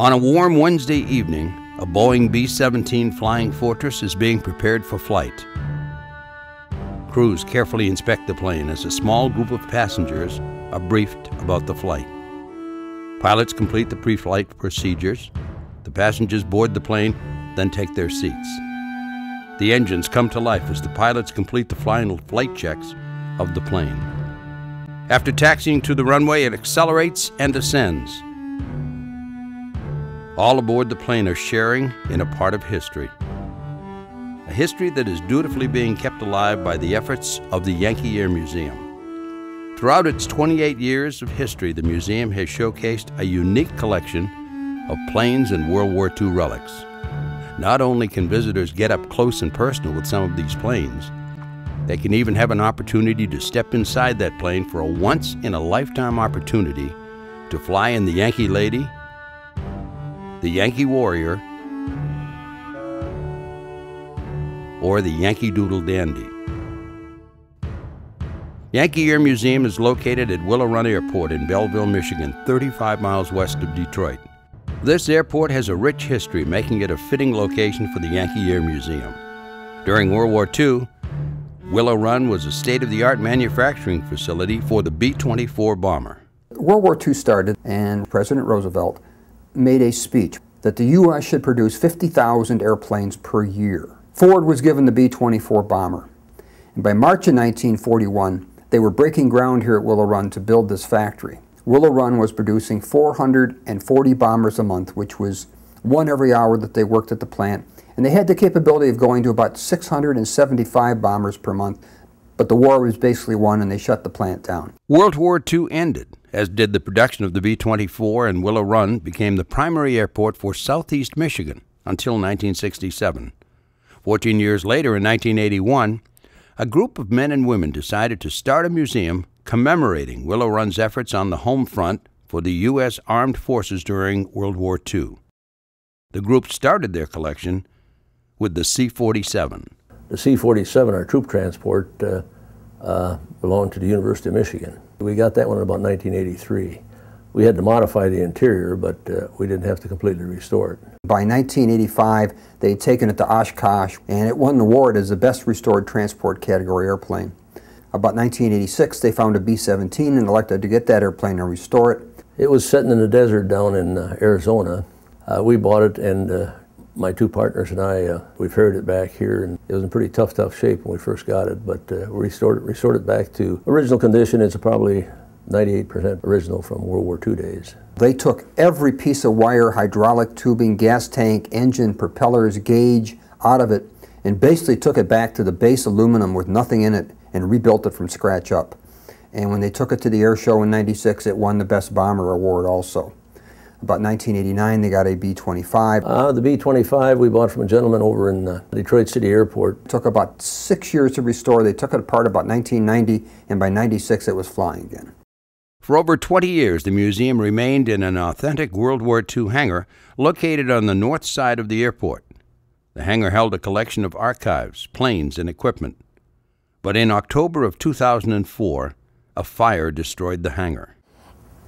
On a warm Wednesday evening, a Boeing B-17 Flying Fortress is being prepared for flight. Crews carefully inspect the plane as a small group of passengers are briefed about the flight. Pilots complete the pre-flight procedures. The passengers board the plane, then take their seats. The engines come to life as the pilots complete the final flight checks of the plane. After taxiing to the runway, it accelerates and ascends. All aboard the plane are sharing in a part of history. A history that is dutifully being kept alive by the efforts of the Yankee Air Museum. Throughout its 28 years of history, the museum has showcased a unique collection of planes and World War II relics. Not only can visitors get up close and personal with some of these planes, they can even have an opportunity to step inside that plane for a once-in-a-lifetime opportunity to fly in the Yankee Lady, the Yankee Warrior, or the Yankee Doodle Dandy. Yankee Air Museum is located at Willow Run Airport in Belleville, Michigan, 35 miles west of Detroit. This airport has a rich history, making it a fitting location for the Yankee Air Museum. During World War II, Willow Run was a state-of-the-art manufacturing facility for the B-24 bomber. World War II started, and President Roosevelt made a speech that the U.S. should produce 50,000 airplanes per year. Ford was given the B-24 bomber. And by March of 1941, they were breaking ground here at Willow Run to build this factory. Willow Run was producing 440 bombers a month, which was one every hour that they worked at the plant. And they had the capability of going to about 675 bombers per month. But the war was basically won, and they shut the plant down. World War II ended, as did the production of the B-24, and Willow Run became the primary airport for southeast Michigan until 1967. 14 years later, in 1981, a group of men and women decided to start a museum commemorating Willow Run's efforts on the home front for the U.S. Armed Forces during World War II. The group started their collection with the C-47. The C-47, our troop transport, belonged to the University of Michigan. We got that one in about 1983. We had to modify the interior, but we didn't have to completely restore it. By 1985, they had taken it to Oshkosh, and it won the award as the best restored transport category airplane. About 1986, they found a B-17 and elected to get that airplane and restore it. It was sitting in the desert down in Arizona. We bought it, and my two partners and I, we ferried it back here, and it was in pretty tough shape when we first got it, but we restored it back to original condition. It's probably 98% original from World War II days. They took every piece of wire, hydraulic tubing, gas tank, engine, propellers, gauge out of it, and basically took it back to the base aluminum with nothing in it and rebuilt it from scratch up. And when they took it to the air show in '96, it won the Best Bomber Award also. About 1989, they got a B-25. The B-25 we bought from a gentleman over in Detroit City Airport. It took about 6 years to restore. They took it apart about 1990, and by '96 it was flying again. For over 20 years, the museum remained in an authentic World War II hangar located on the north side of the airport. The hangar held a collection of archives, planes, and equipment. But in October of 2004, a fire destroyed the hangar.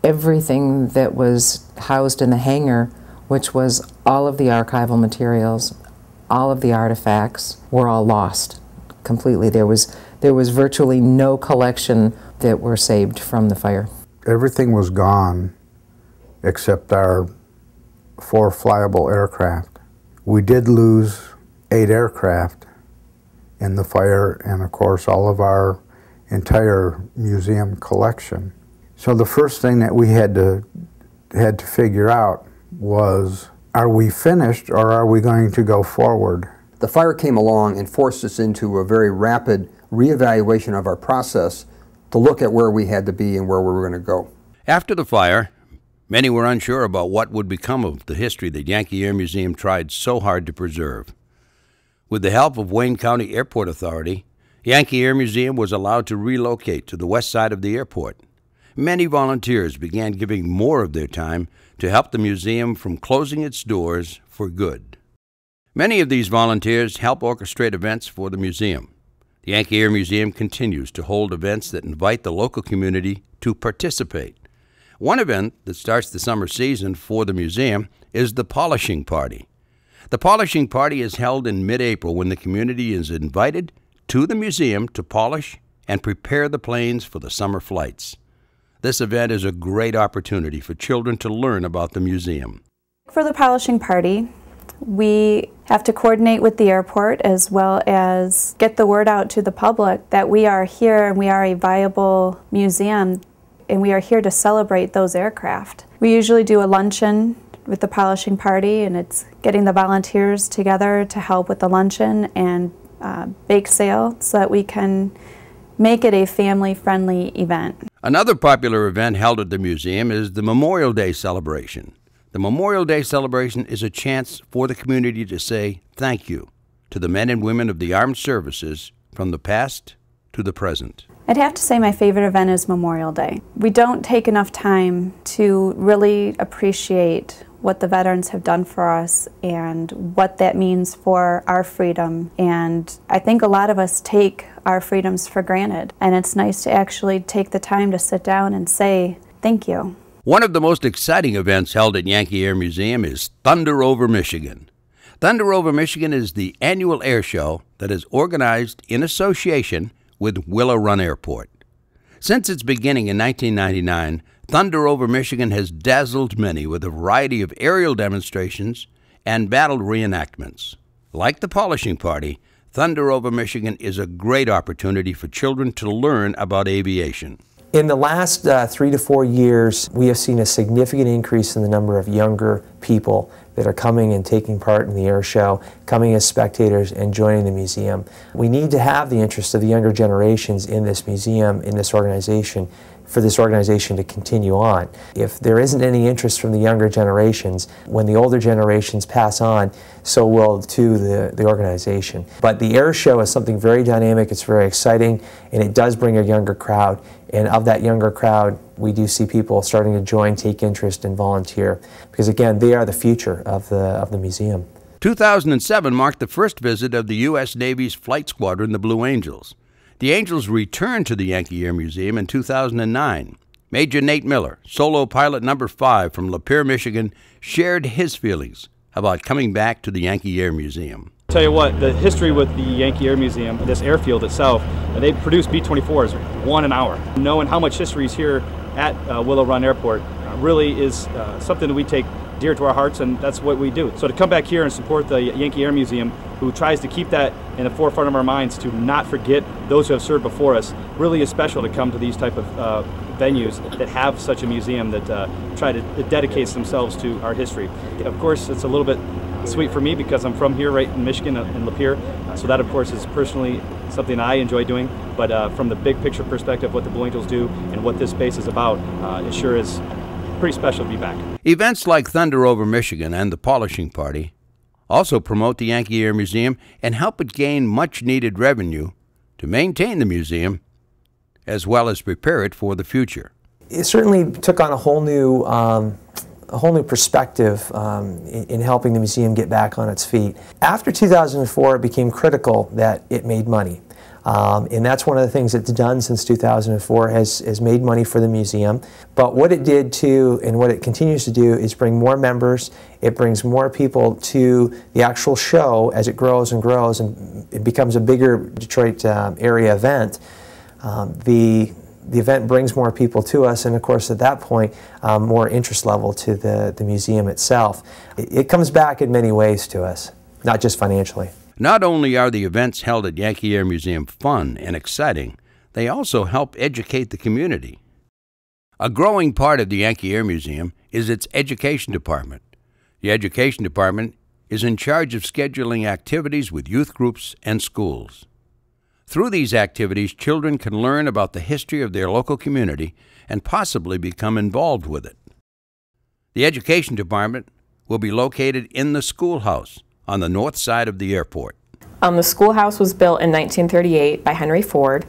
Everything that was housed in the hangar, which was all of the archival materials, all of the artifacts, were all lost completely. There was virtually no collection that were saved from the fire. Everything was gone except our 4 flyable aircraft. We did lose 8 aircraft in the fire, and of course all of our entire museum collection. So the first thing that we had to figure out was, are we finished or are we going to go forward? The fire came along and forced us into a very rapid reevaluation of our process to look at where we had to be and where we were going to go. After the fire, many were unsure about what would become of the history that Yankee Air Museum tried so hard to preserve. With the help of Wayne County Airport Authority, Yankee Air Museum was allowed to relocate to the west side of the airport. Many volunteers began giving more of their time to help the museum from closing its doors for good. Many of these volunteers help orchestrate events for the museum. The Yankee Air Museum continues to hold events that invite the local community to participate. One event that starts the summer season for the museum is the polishing party. The polishing party is held in mid-April when the community is invited to the museum to polish and prepare the planes for the summer flights. This event is a great opportunity for children to learn about the museum. For the polishing party, we have to coordinate with the airport as well as get the word out to the public that we are here and we are a viable museum and we are here to celebrate those aircraft. We usually do a luncheon with the polishing party, and it's getting the volunteers together to help with the luncheon and bake sale so that we can make it a family-friendly event. Another popular event held at the museum is the Memorial Day celebration. The Memorial Day celebration is a chance for the community to say thank you to the men and women of the armed services from the past to the present. I'd have to say my favorite event is Memorial Day. We don't take enough time to really appreciate what the veterans have done for us and what that means for our freedom. And I think a lot of us take our freedoms for granted. And it's nice to actually take the time to sit down and say thank you. One of the most exciting events held at Yankee Air Museum is Thunder Over Michigan. Thunder Over Michigan is the annual air show that is organized in association with Willow Run Airport. Since its beginning in 1999, Thunder Over Michigan has dazzled many with a variety of aerial demonstrations and battle reenactments. Like the polishing party, Thunder Over Michigan is a great opportunity for children to learn about aviation. In the last 3 to 4 years, we have seen a significant increase in the number of younger people that are coming and taking part in the air show, coming as spectators and joining the museum. We need to have the interest of the younger generations in this museum, in this organization, for this organization to continue on. If there isn't any interest from the younger generations, when the older generations pass on, so will too the organization. But the air show is something very dynamic, it's very exciting, and it does bring a younger crowd. And of that younger crowd, we do see people starting to join, take interest, and volunteer. Because again, they are the future of the museum. 2007 marked the first visit of the U.S. Navy's Flight Squadron, the Blue Angels. The Angels returned to the Yankee Air Museum in 2009. Major Nate Miller, solo pilot number 5 from Lapeer, Michigan, shared his feelings about coming back to the Yankee Air Museum. Tell you what, the history with the Yankee Air Museum, this airfield itself, they produce B-24s 1 an hour. Knowing how much history is here at Willow Run Airport really is something that we take dear to our hearts, and that's what we do. So to come back here and support the Yankee Air Museum, who tries to keep that in the forefront of our minds to not forget those who have served before us, really is special to come to these type of venues that have such a museum that try to dedicate themselves to our history. Of course, it's a little bit sweet for me because I'm from here, right in Michigan, in Lapeer. So that, of course, is personally something I enjoy doing. But from the big picture perspective, what the Blue Angels do and what this space is about, it sure is pretty special to be back. Events like Thunder Over Michigan and the Polishing Party also promote the Yankee Air Museum and help it gain much-needed revenue to maintain the museum as well as prepare it for the future. It certainly took on a whole new perspective in helping the museum get back on its feet. After 2004, it became critical that it made money. And that's one of the things it's done since 2004, has made money for the museum. But what it did too, and what it continues to do, is bring more members. It brings more people to the actual show as it grows and grows, and it becomes a bigger Detroit area event. The event brings more people to us, and of course at that point more interest level to the museum itself. It comes back in many ways to us, not just financially. Not only are the events held at Yankee Air Museum fun and exciting, they also help educate the community. A growing part of the Yankee Air Museum is its education department. The education department is in charge of scheduling activities with youth groups and schools. Through these activities, children can learn about the history of their local community and possibly become involved with it. The education department will be located in the schoolhouse on the north side of the airport. The schoolhouse was built in 1938 by Henry Ford,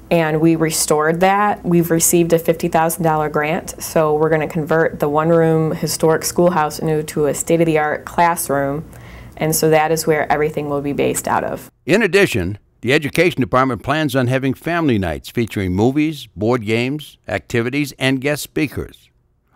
and we restored that. We've received a $50,000 grant, so we're going to convert the one-room historic schoolhouse into a state-of-the-art classroom, and so that is where everything will be based out of. In addition, the education department plans on having family nights featuring movies, board games, activities, and guest speakers.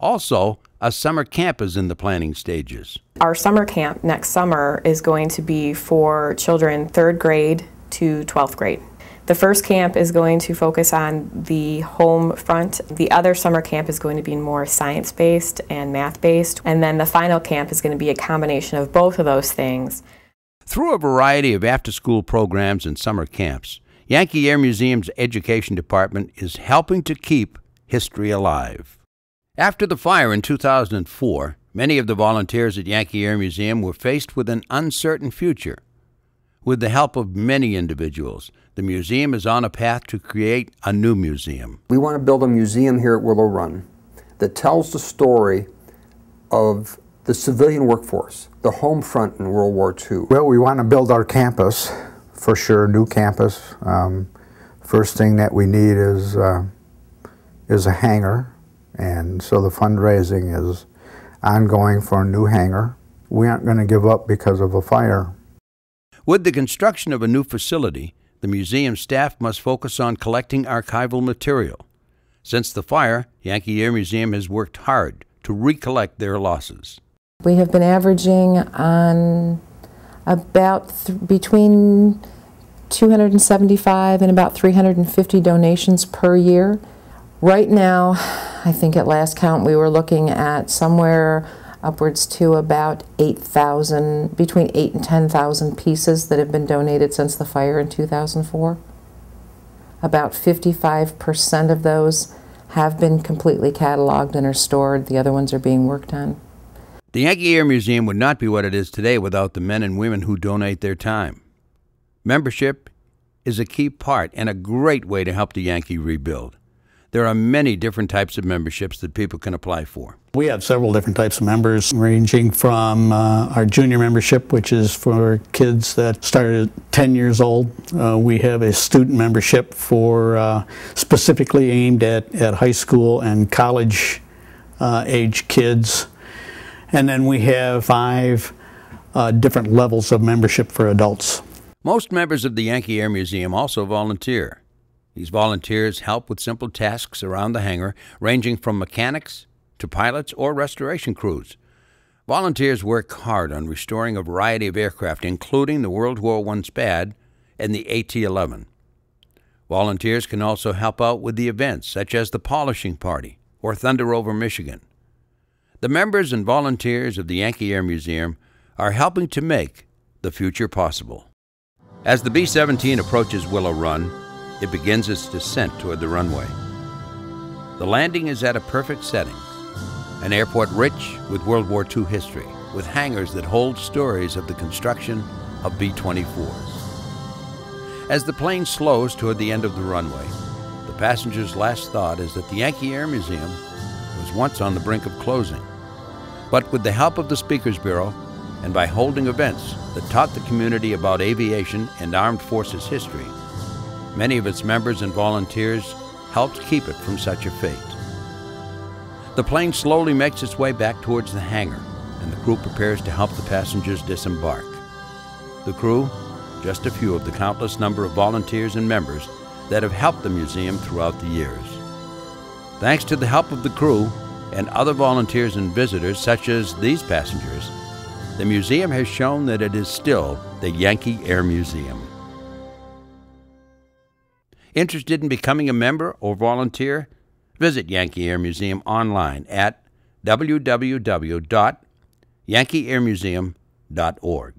Also, a summer camp is in the planning stages. Our summer camp next summer is going to be for children 3rd grade to 12th grade. The first camp is going to focus on the home front. The other summer camp is going to be more science-based and math-based. And then the final camp is going to be a combination of both of those things. Through a variety of after-school programs and summer camps, Yankee Air Museum's education department is helping to keep history alive. After the fire in 2004, many of the volunteers at Yankee Air Museum were faced with an uncertain future. With the help of many individuals, the museum is on a path to create a new museum. We want to build a museum here at Willow Run that tells the story of the civilian workforce, the home front in World War II. Well, we want to build our campus, for sure, new campus. First thing that we need is a hangar, and so the fundraising is ongoing for a new hangar. We aren't going to give up because of a fire. With the construction of a new facility, the museum staff must focus on collecting archival material. Since the fire, Yankee Air Museum has worked hard to recollect their losses. We have been averaging on about between 275 and about 350 donations per year. Right now, I think at last count we were looking at somewhere upwards to about 8,000, between 8,000 and 10,000 pieces that have been donated since the fire in 2004. About 55% of those have been completely cataloged and are stored. The other ones are being worked on. The Yankee Air Museum would not be what it is today without the men and women who donate their time. Membership is a key part and a great way to help the Yankee rebuild. There are many different types of memberships that people can apply for. We have several different types of members, ranging from our junior membership, which is for kids that started at 10 years old. We have a student membership for specifically aimed at high school and college age kids. And then we have 5 different levels of membership for adults. Most members of the Yankee Air Museum also volunteer. These volunteers help with simple tasks around the hangar, ranging from mechanics to pilots or restoration crews. Volunteers work hard on restoring a variety of aircraft, including the World War I Spad and the AT-11. Volunteers can also help out with the events, such as the polishing party or Thunder over Michigan. The members and volunteers of the Yankee Air Museum are helping to make the future possible. As the B-17 approaches Willow Run, it begins its descent toward the runway. The landing is at a perfect setting, an airport rich with World War II history, with hangars that hold stories of the construction of B-24s. As the plane slows toward the end of the runway, the passenger's last thought is that the Yankee Air Museum was once on the brink of closing. But with the help of the Speakers Bureau, and by holding events that taught the community about aviation and armed forces history, many of its members and volunteers helped keep it from such a fate. The plane slowly makes its way back towards the hangar, and the crew prepares to help the passengers disembark. The crew, just a few of the countless number of volunteers and members that have helped the museum throughout the years. Thanks to the help of the crew and other volunteers and visitors, such as these passengers, the museum has shown that it is still the Yankee Air Museum. Interested in becoming a member or volunteer? Visit Yankee Air Museum online at www.yankeeairmuseum.org.